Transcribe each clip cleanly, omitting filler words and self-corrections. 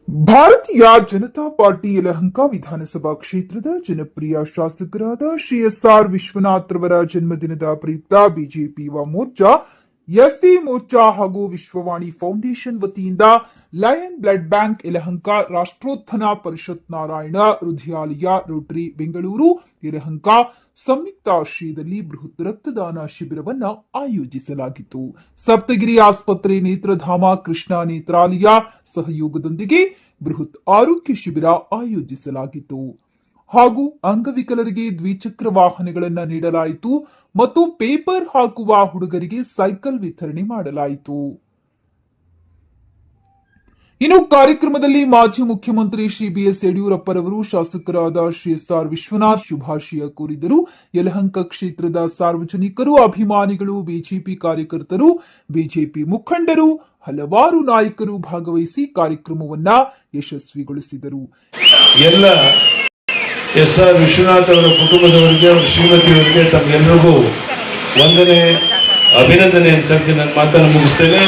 ಭಾರತೀಯ ಜನತಾ ಪಾರ್ಟಿ ಯಲಹಂಕ ವಿಧಾನಸಭಾ ಕ್ಷೇತ್ರದ ಜನಪ್ರಿಯ ಶಾಸಕರಾದ ಶ್ರೀ ಎಸ್.ಆರ್. ವಿಶ್ವನಾಥ್ ರವರ ಜನ್ಮದಿನದ ಪ್ರಯುಕ್ತ ಬಿಜೆಪಿ ಯುವ ಮೋರ್ಚಾ, ಎಸ್ಟಿ ಮೋರ್ಚಾ ಹಾಗೂ ವಿಶ್ವವಾಣಿ ಫೌಂಡೇಶನ್ ವತಿಯಿಂದ lion blood bank Yelahanka, Rashtrotthana ಪರಿಷತ್ ನಾರಾಯಣ ಹೃದಯಾಲಯ, ರೋಟರಿ ಬೆಂಗಳೂರು ಯಲಹಂಕ ಸಂಯುಕ್ತಾಶ್ರಯದಲ್ಲಿ ಬೃಹತ್ ರಕ್ತದಾನ ಶಿಬಿರವನ್ನು ಆಯೋಜಿಸಲಾಗಿತ್ತು. ಸಪ್ತಗಿರಿ ಆಸ್ಪತ್ರೆ, ನೇತ್ರಧಾಮ, ಕೃಷ್ಣ ನೇತ್ರಾಲಯ ಸಹಯೋಗದೊಂದಿಗೆ ಬೃಹತ್ ಆರೋಗ್ಯ ಶಿಬಿರ ಆಯೋಜಿಸಲಾಗಿತ್ತು ಹಾಗೂ ಅಂಗವಿಕಲರಿಗೆ ದ್ವಿಚಕ್ರ ವಾಹನಗಳನ್ನು ನೀಡಲಾಯಿತು ಮತ್ತು ಪೇಪರ್ ಹಾಕುವ ಹುಡುಗರಿಗೆ ಸೈಕಲ್ ವಿತರಣೆ ಮಾಡಲಾಯಿತು. ಇನ್ನು ಕಾರ್ಯಕ್ರಮದಲ್ಲಿ ಮಾಜಿ ಮುಖ್ಯಮಂತ್ರಿ ಶ್ರೀ ಬಿಎಸ್ ಯಡಿಯೂರಪ್ಪರವರು, ಶಾಸಕರಾದ ಶ್ರೀ ಎಸ್.ಆರ್. ವಿಶ್ವನಾಥ್ ಶುಭಾಶಯ ಕೋರಿದರು. ಯಲಹಂಕ ಕ್ಷೇತ್ರದ ಸಾರ್ವಜನಿಕರು, ಅಭಿಮಾನಿಗಳು, ಬಿಜೆಪಿ ಕಾರ್ಯಕರ್ತರು, ಬಿಜೆಪಿ ಮುಖಂಡರು, ಹಲವಾರು ನಾಯಕರು ಭಾಗವಹಿಸಿ ಕಾರ್ಯಕ್ರಮವನ್ನ ಯಶಸ್ವಿಗೊಳಿಸಿದರು. ಎಲ್ಲ ಎಸ್.ಆರ್. ವಿಶ್ವನಾಥ್ ಅವರ ಕುಟುಂಬದವರಿಗೆ, ಅವರ ಶ್ರೀಮತಿಯವರಿಗೆ ತಮ್ಮೆಲ್ಲರಿಗೂ ವಂದನೆ, ಅಭಿನಂದನೆಯನ್ನು ಸಲ್ಲಿಸಿ ನನ್ನ ಮಾತನ್ನು ಮುಗಿಸ್ತೇನೆ.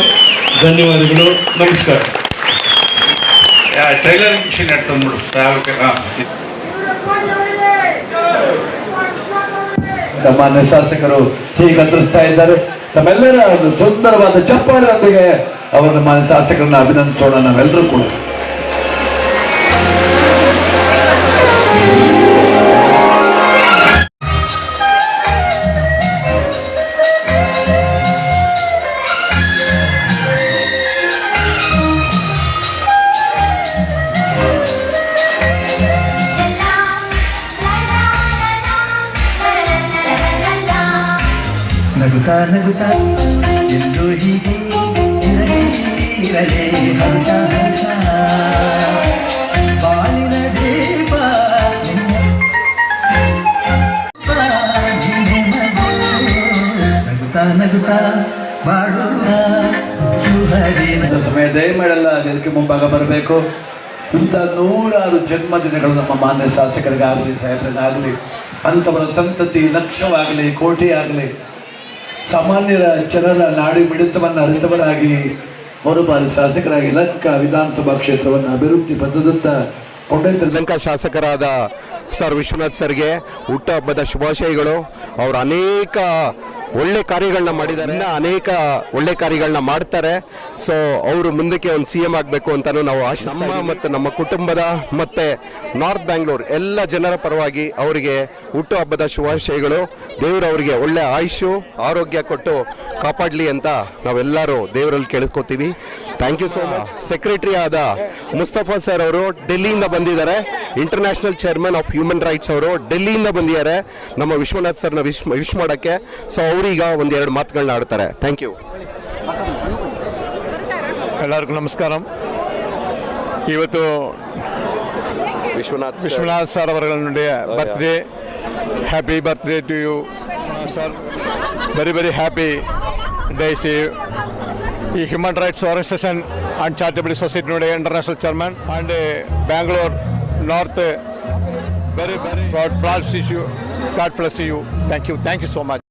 ಧನ್ಯವಾದಗಳು, ನಮಸ್ಕಾರ. ಟೈಲರಿಂಗ್ ಮಿಷಿನ್ ಇಟ್ಕೊಂಡ್ಬಿಡು. ಮಾನ್ಯ ಶಾಸಕರು ಸಿಹಿ ಕತ್ತರಿಸ್ತಾ ಇದ್ದಾರೆ. ತಮ್ಮೆಲ್ಲರ ಒಂದು ಸುಂದರವಾದ ಚಪ್ಪಾಳೆಯೊಂದಿಗೆ ಅವರ ಮಾನ್ಯ ಶಾಸಕರನ್ನ ಅಭಿನಂದಿಸೋಣ ನಾವೆಲ್ಲರೂ ಕೂಡ. ನಗುತ್ತಾ ನಗುತ್ತಾ ಎಂದು ಹೀಗೆ ಇರಲೇ ಹಂತ ಹಂತ ಬಾಳಿನ ದೀಪ ನಗುತ್ತಾ ನಗುತ್ತಾ ಬಾಳುವ ಸಮಯ ದಯಮಾಡಲ್ಲ ಅದಕ್ಕೆ ಮುಂಭಾಗ ಬರಬೇಕು. ಇಂಥ ನೂರಾರು ಜನ್ಮದಿನಗಳು ನಮ್ಮ ಮಾನ್ಯ ಶಾಸಕರಿಗಾಗಲಿ, ಸಾಹೇಬರಿಗಾಗಲಿ, ಅಂಥವರ ಸಂತತಿ ಲಕ್ಷವಾಗಲಿ, ಕೋಟಿ ಆಗಲಿ, ಸಾಮಾನ್ಯರ ಜನರ ನಾಡಿ ಮಿಡಿತವನ್ನು ಅರಿತವರಾಗಿ ಮರುಬಾರಿ ಶಾಸಕರಾಗಿ ಯಲಹಂಕ ವಿಧಾನಸಭಾ ಕ್ಷೇತ್ರವನ್ನು ಅಭಿವೃದ್ಧಿ ಪಥದತ್ತ ಕೊಂಡೊಯ್ದ ಯಲಹಂಕ ಶಾಸಕರಾದ ಸರ್ ವಿಶ್ವನಾಥ್ ಸರ್ಗೆ ಹುಟ್ಟುಹಬ್ಬದ ಶುಭಾಶಯಗಳು. ಅವರು ಅನೇಕ ಒಳ್ಳೆ ಕಾರ್ಯಗಳನ್ನ ಮಾಡಿದ್ದಾರೆ, ಅನೇಕ ಒಳ್ಳೆ ಕಾರ್ಯಗಳನ್ನ ಮಾಡ್ತಾರೆ. ಸೊ ಅವರು ಮುಂದಕ್ಕೆ ಒಂದು CM ಆಗಬೇಕು ಅಂತಾನು ನಾವು ನಮ್ಮ ಮತ್ತು ನಮ್ಮ ಕುಟುಂಬದ ಮತ್ತೆ ನಾರ್ತ್ ಬ್ಯಾಂಗ್ಳೂರ್ ಎಲ್ಲ ಜನರ ಪರವಾಗಿ ಅವರಿಗೆ ಹುಟ್ಟುಹಬ್ಬದ ಶುಭಾಶಯಗಳು. ದೇವರು ಅವರಿಗೆ ಒಳ್ಳೆ ಆಯುಷು, ಆರೋಗ್ಯ ಕೊಟ್ಟು ಕಾಪಾಡಲಿ ಅಂತ ನಾವೆಲ್ಲರೂ ದೇವರಲ್ಲಿ ಕೇಳಿಸ್ಕೊತೀವಿ. Thank you so much. Secretary ಆದ ಮುಸ್ತಫಾ ಸರ್ ಅವರು ಡೆಲ್ಲಿಯಿಂದ ಬಂದಿದ್ದಾರೆ. International chairman of human rights ಅವರು ಡೆಲ್ಲಿಯಿಂದ ಬಂದಿದ್ದಾರೆ ನಮ್ಮ ವಿಶ್ವನಾಥ್ ಸರ್ನ ವಿಶ್ ಮಾಡೋಕ್ಕೆ. ಸೊ ಅವರೀಗ ಒಂದೆರಡು ಮಾತುಗಳನ್ನ ಆಡ್ತಾರೆ. Thank you. ಎಲ್ಲರಿಗೂ ನಮಸ್ಕಾರ. ಇವತ್ತು ವಿಶ್ವನಾಥ್ ಸರ್ ಅವರ birthday. Happy birthday to you sir. Very very happy days. ಈ human rights organisation and charitable society international chairman and Bangalore north. Very very God bless you. God bless you. Thank you so much.